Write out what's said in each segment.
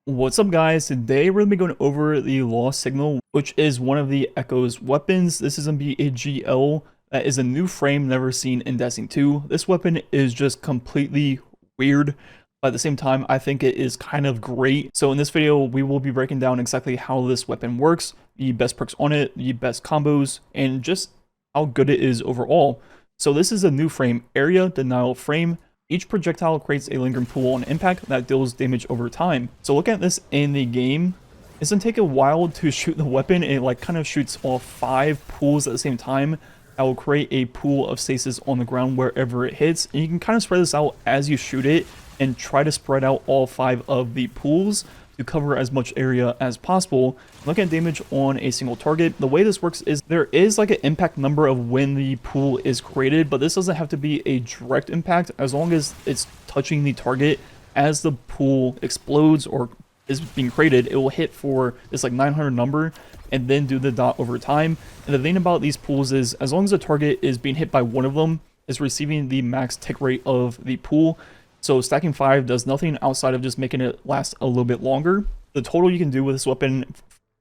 What's up, guys? Today we're going to be going over the Lost Signal, which is one of the Echo's weapons. This is going to be a GL that is a new frame never seen in Destiny 2. This weapon is just completely weird, but at the same time I think it is kind of great. So in this video we will be breaking down exactly how this weapon works, the best perks on it, the best combos, and just how good it is overall. So this is a new frame, Area Denial Frame. Each projectile creates a lingering pool on impact that deals damage over time. So looking at this in the game, it's gonna take a while to shoot the weapon. It like kind of shoots off 5 pools at the same time. That will create a pool of stasis on the ground wherever it hits. And you can kind of spread this out as you shoot it and try to spread out all 5 of the pools to cover as much area as possible. Looking at damage on a single target, the way this works is there is like an impact number of when the pool is created, but this doesn't have to be a direct impact as long as it's touching the target as the pool explodes or is being created. It will hit for this like 900 number and then do the dot over time. And the thing about these pools is as long as the target is being hit by one of them, is receiving the max tick rate of the pool. So stacking 5 does nothing outside of just making it last a little bit longer. The total you can do with this weapon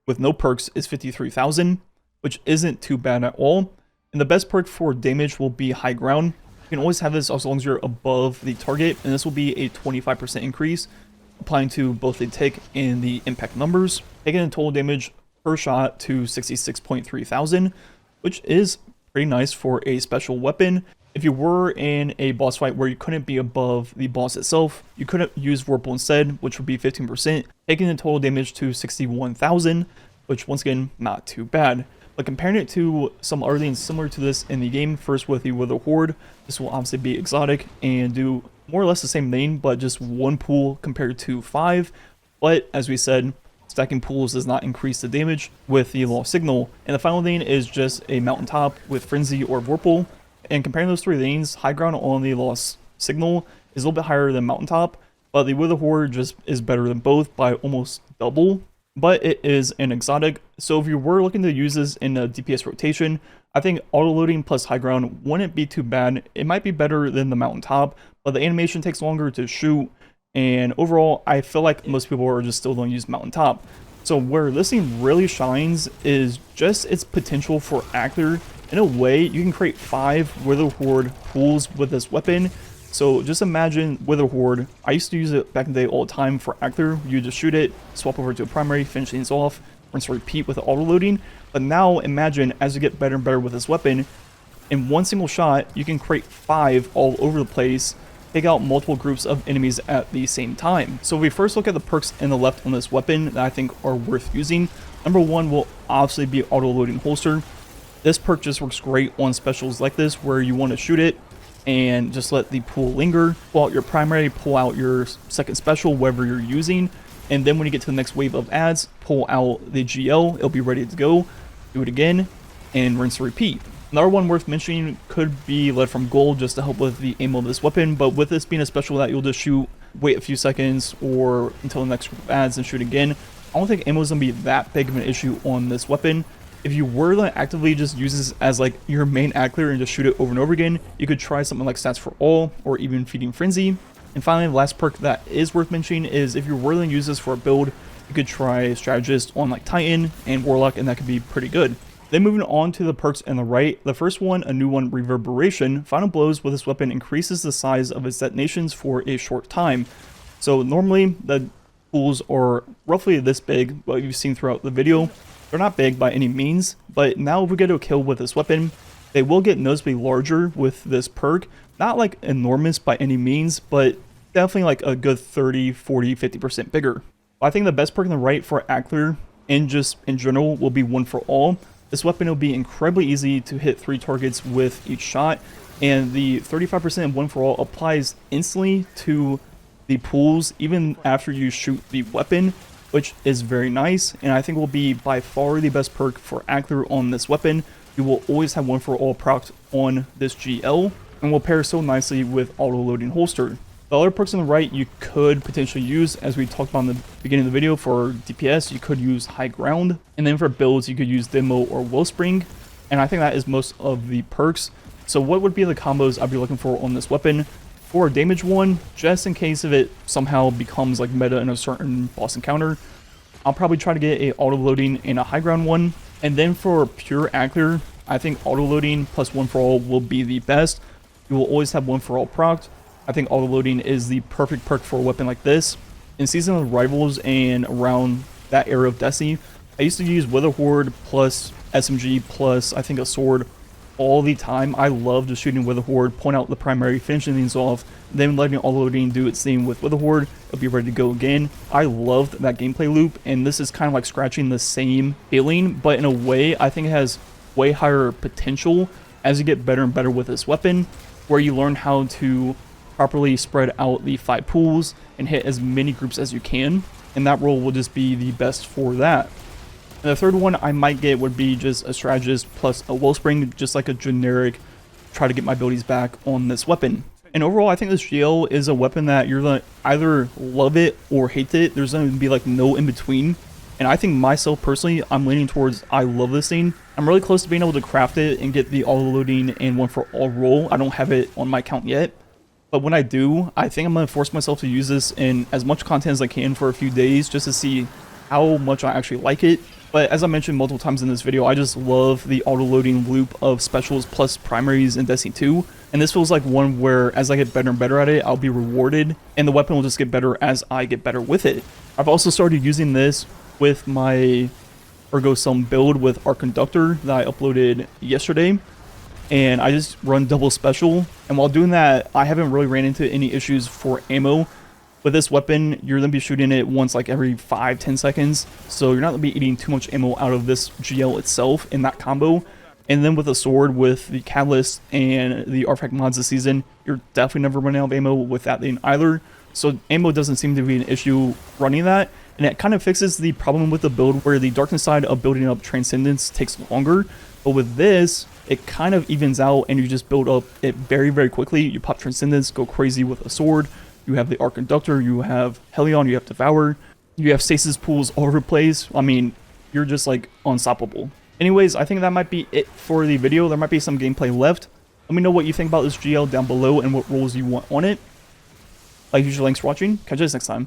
with no perks is 53,000, which isn't too bad at all. And the best perk for damage will be High Ground. You can always have this as long as you're above the target, and this will be a 25% increase, applying to both the tick and the impact numbers, taking the total damage per shot to 66.3 thousand, which is pretty nice for a special weapon. If you were in a boss fight where you couldn't be above the boss itself, you could use Vorpal instead, which would be 15%, taking the total damage to 61,000, which once again, not too bad. But comparing it to some other things similar to this in the game, first with the Wither Horde, this will obviously be exotic and do more or less the same thing, but just 1 pool compared to 5. But as we said, stacking pools does not increase the damage with the Lost Signal. And the final thing is just a Mountaintop with Frenzy or Vorpal. And comparing those 3 things, High Ground on the Lost Signal is a little bit higher than Mountaintop, but the Wither Horde just is better than both by almost double. But it is an exotic, so if you were looking to use this in a DPS rotation, I think auto-loading plus High Ground wouldn't be too bad. It might be better than the Mountaintop, but the animation takes longer to shoot, and overall, I feel like most people are just still going to use Mountaintop. So where this thing really shines is just its potential for Actor. In a way, you can create 5 Wither Horde pools with this weapon. So just imagine Wither Horde. I used to use it back in the day all the time for Actor. You just shoot it, swap over to a primary, finish things off, rinse and repeat with auto loading. But now imagine as you get better and better with this weapon, in one single shot, you can create 5 all over the place, take out multiple groups of enemies at the same time. So if we first look at the perks in the left on this weapon that I think are worth using, number 1 will obviously be auto loading holster. This perk just works great on specials like this where you want to shoot it and just let the pool linger, pull out your primary, pull out your second special, whatever you're using, and then when you get to the next wave of ads, pull out the GL, it'll be ready to go, do it again, and rinse and repeat. Another one worth mentioning could be Lead from Gold just to help with the aim of this weapon, but with this being a special that you'll just shoot, wait a few seconds or until the next group of ads and shoot again, I don't think ammo is going to be that big of an issue on this weapon. If you were to actively just use this as like your main actor and just shoot it over and over again, you could try something like Stats for All or even Feeding Frenzy. And finally, the last perk that is worth mentioning is if you're willing to use this for a build, you could try Strategist on like Titan and Warlock, and that could be pretty good. Then moving on to the perks on the right, the first one, a new one, Reverberation. Final blows with this weapon increases the size of its detonations for a short time. So normally the pools are roughly this big, what you've seen throughout the video. They're not big by any means, but now if we get a kill with this weapon, they will get noticeably larger with this perk. Not like enormous by any means, but definitely like a good 30, 40, 50% bigger. I think the best perk on the right for Actor and just in general will be One for All. This weapon will be incredibly easy to hit 3 targets with each shot, and the 35% of One for All applies instantly to the pools even after you shoot the weapon, which is very nice, and I think will be by far the best perk for Actor on this weapon. You will always have One for All procced on this GL, and will pair so nicely with auto-loading holster. The other perks on the right you could potentially use, as we talked about in the beginning of the video, for DPS, you could use High Ground, and then for builds, you could use Demo or Wellspring, and I think that is most of the perks. So what would be the combos I'd be looking for on this weapon? For a damage one, just in case if it somehow becomes like meta in a certain boss encounter, I'll probably try to get a auto-loading and a high ground one. And then for pure Actor, I think auto-loading plus one for all will be the best. You will always have one for all procced. I think auto-loading is the perfect perk for a weapon like this. In Season of Rivals and around that era of Destiny, I used to use Wither Horde plus SMG plus I think a sword all the time. I love just shooting Wither Horde, point out the primary, finishing things off, then letting auto-loading do its thing with Wither Horde. It'll be ready to go again. I loved that gameplay loop, and this is kind of like scratching the same feeling, but in a way, I think it has way higher potential as you get better and better with this weapon, where you learn how to properly spread out the 5 pools and hit as many groups as you can, and that role will just be the best for that. And the third one I might get would be just a strategist plus a wellspring, just like a generic try to get my abilities back on this weapon. And overall, I think this GL is a weapon that you're gonna either love it or hate it. There's gonna be like no in between. And I think myself personally, I'm leaning towards I love this thing. I'm really close to being able to craft it and get the auto loading and one for all roll. I don't have it on my account yet. But when I do, I think I'm gonna force myself to use this in as much content as I can for a few days just to see how much I actually like it. But as I mentioned multiple times in this video, I just love the auto-loading loop of specials plus primaries in Destiny 2. And this feels like one where as I get better and better at it, I'll be rewarded, and the weapon will just get better as I get better with it. I've also started using this with my Ergo Sum build with our Conductor that I uploaded yesterday. And I just run double special. And while doing that, I haven't really ran into any issues for ammo. With this weapon, you're going to be shooting it once like every 5-10 seconds, so you're not going to be eating too much ammo out of this GL itself in that combo. And then with a sword, with the Catalyst and the Artifact mods this season, you're definitely never running out of ammo with that thing either. So ammo doesn't seem to be an issue running that, and it kind of fixes the problem with the build where the darkness side of building up Transcendence takes longer. But with this, it kind of evens out and you just build up it very, very quickly. You pop Transcendence, go crazy with a sword. You have the Arc Conductor, you have Helion, you have Devour, you have stasis pools all over the place. I mean, you're just like unstoppable. Anyways, I think that might be it for the video. There might be some gameplay left. Let me know what you think about this GL down below and what roles you want on it. Like usual, thanks for watching. Catch you guys next time.